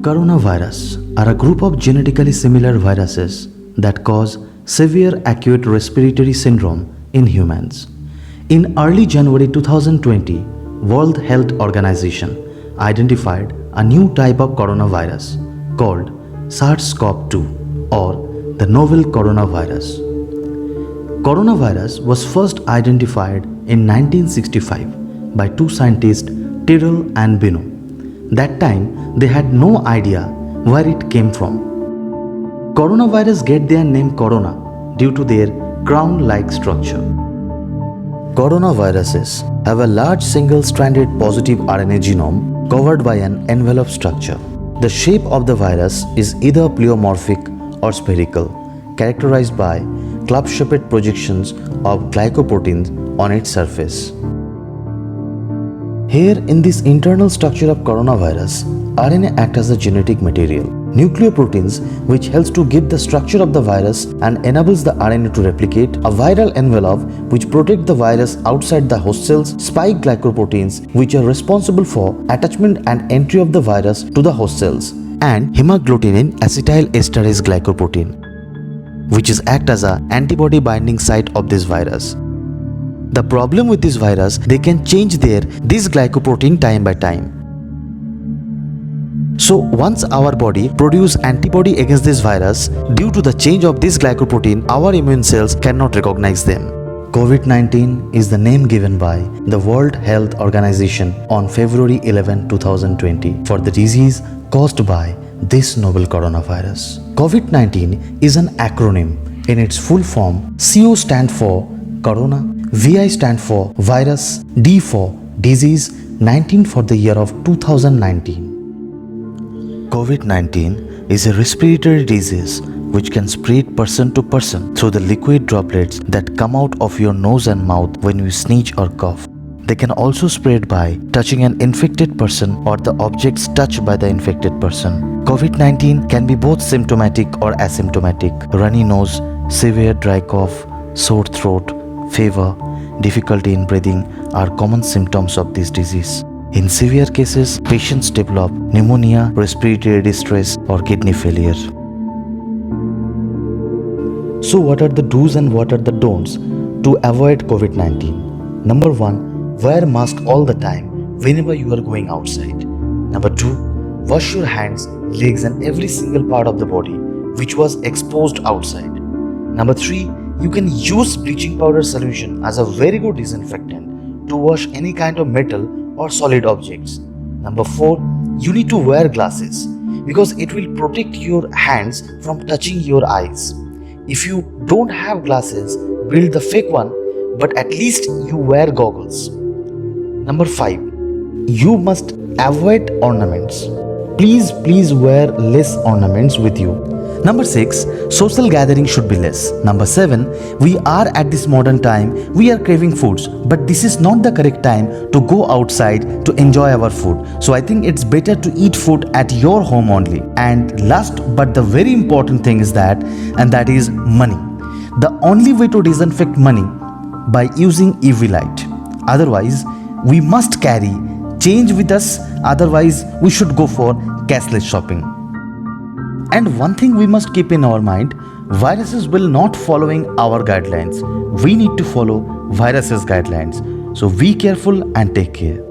Coronavirus are a group of genetically similar viruses that cause severe acute respiratory syndrome in humans. In early January 2020, World Health Organization identified a new type of coronavirus called SARS-CoV-2 or the novel coronavirus. Coronavirus was first identified in 1965 by two scientists Tyrrell and Bino. That time, they had no idea where it came from. Coronavirus get their name corona due to their crown-like structure. Coronaviruses have a large single-stranded positive RNA genome covered by an envelope structure. The shape of the virus is either pleomorphic or spherical, characterized by club-shaped projections of glycoproteins on its surface. Here, in this internal structure of coronavirus, RNA acts as a genetic material. Nucleoproteins, which helps to give the structure of the virus and enables the RNA to replicate, a viral envelope which protects the virus outside the host cells, spike glycoproteins which are responsible for attachment and entry of the virus to the host cells, and hemagglutinin acetylesterase glycoprotein, which is act as an antibody binding site of this virus. The problem with this virus, they can change this glycoprotein time by time. So once our body produce antibody against this virus, due to the change of this glycoprotein, our immune cells cannot recognize them. COVID-19 is the name given by the World Health Organization on February 11, 2020 for the disease caused by this novel coronavirus. COVID-19 is an acronym. In its full form, CO stands for Corona, VI stands for Virus, D for Disease, 19 for the year of 2019. COVID-19 is a respiratory disease which can spread person to person through the liquid droplets that come out of your nose and mouth when you sneeze or cough. They can also spread by touching an infected person or the objects touched by the infected person. COVID-19 can be both symptomatic or asymptomatic. Runny nose, severe dry cough, sore throat, fever, difficulty in breathing are common symptoms of this disease. In severe cases, patients develop pneumonia, respiratory distress, or kidney failure. So what are the do's and what are the don'ts to avoid COVID-19? Number 1, wear mask all the time whenever you are going outside. Number 2, wash your hands, legs and every single part of the body which was exposed outside. Number 3, you can use bleaching powder solution as a very good disinfectant to wash any kind of metal or solid objects. Number 4, you need to wear glasses because it will protect your hands from touching your eyes. If you don't have glasses, build the fake one, but at least you wear goggles. Number 5, you must avoid ornaments. Please wear less ornaments with you. Number 6, social gathering should be less. Number 7, we are at this modern time, we are craving foods, but this is not the correct time to go outside to enjoy our food. So I think it's better to eat food at your home only. And last but the very important thing is that is money. The only way to disinfect money by using UV light. Otherwise, we must carry change with us. Otherwise, we should go for cashless shopping. And one thing we must keep in our mind, viruses will not following our guidelines. We need to follow viruses guidelines. So be careful and take care.